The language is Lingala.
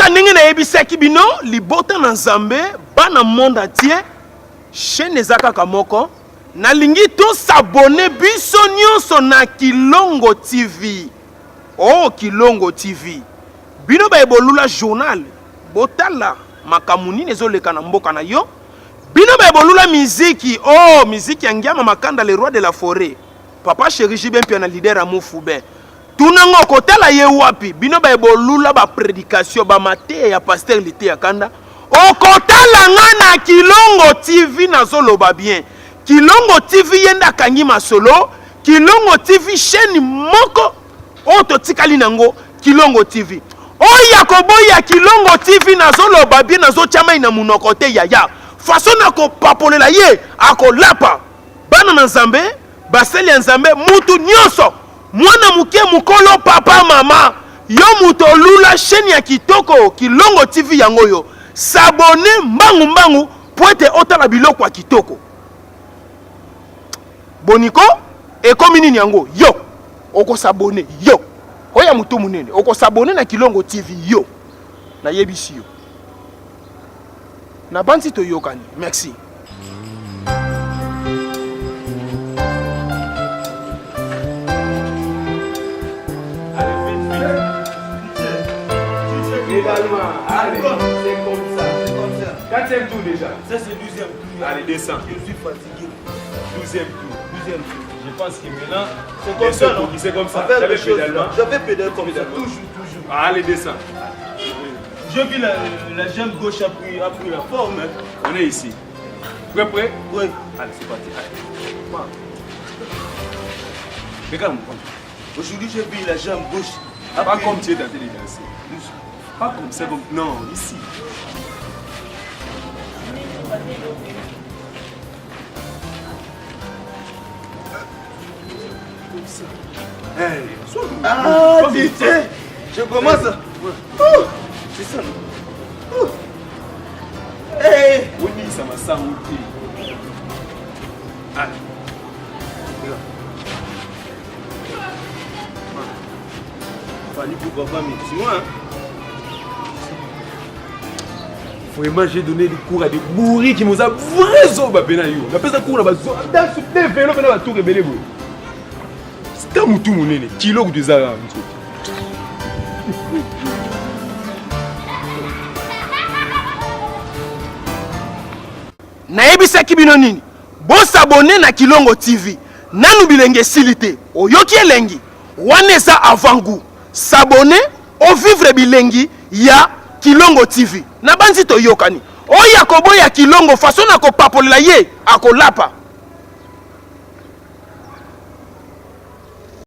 kaka ndenge na yebisaki bino libota na Nzambe bana monde entier chaîne ezaka kamoko nalingi to s'abonner biso nyonso na Kilongo TV. Oh Kilongo TV. Bino ba ebolula journal botala makamuni nezoleka na mboka na yo. Bino ba ebolula miziki. Oh miziki ya Ngiama Makanda le roi de la forêt. Papa Chéri Jibin pia na leader Amu Fube. Tunango kotala ye wapi. Bino ba ebolula ba prédication ba mate ya pasteur Lité ya Kanda. Okotala ngana Kilongo TV na zoloba bien. Kilongo TV yenda kangi masolo. Kilongo TV chaîne moko. Oto tikali nango Kilongo TV. Oya koboya Kilongo TV na zoloba bien na zo chama ina munokote yaya. Façon na ko papolela ye ako lapa. Bana na Nzambe, baseli ya Nzambe mutu nyonso. Mwana muke mukolo papa mama. Yo muto lula chaîne ya kitoko Kilongo TV yango yo. S'abonner mbangu mbangu poete otala biloko ya kitoko. Boniko ekomi nini yango yo. Oko s'abonner yo. Oya mutu munene oko s'abonner na Kilongo TV yo. Na yebisi yo. Na banti to yokani. Merci. Allez, c'est comme ça. 4e tour déjà. Ça c'est 12e tour. Allez, descends. Je suis fatigué. 12e tour. 12e tour. Je pense que maintenant, C'est comme ça, non? c'est comme ça. J'avais J'avais pédalé comme ça, toujours. Allez, descends. Je vis la jambe gauche a pris la forme. On est ici. Prêt? Oui. Allez, c'est parti. Allez. Regarde-moi. Aujourd'hui, je vis la jambe gauche. Pas comme tu es dans tes danser. Pas comme ça, comme... Non, ici. Comme ça. Hey, Ah, tiens. Je commence. C'est ça. Hey. oui, ça m'a saouté. Allez. Fallait pour papa, mais c'est moi. Vraiment, j'ai donné des cours à des bourris qui m'ont vraiment babénaïo. On appelle ça cours là-bas. Dans ce vélo, on a tout rebellé. C'est un moutou, mon nez. Kilo de Zara. Nayebisaki bino nini bo s'abonner na Kilongo TV nanu bilenge silité oyoki elengi wana eza avant goût s'abonner o vivre bilengi ya Kilongo TV na banzi to yokani oya koboya Kilongo façon na ko papolela ye akolapa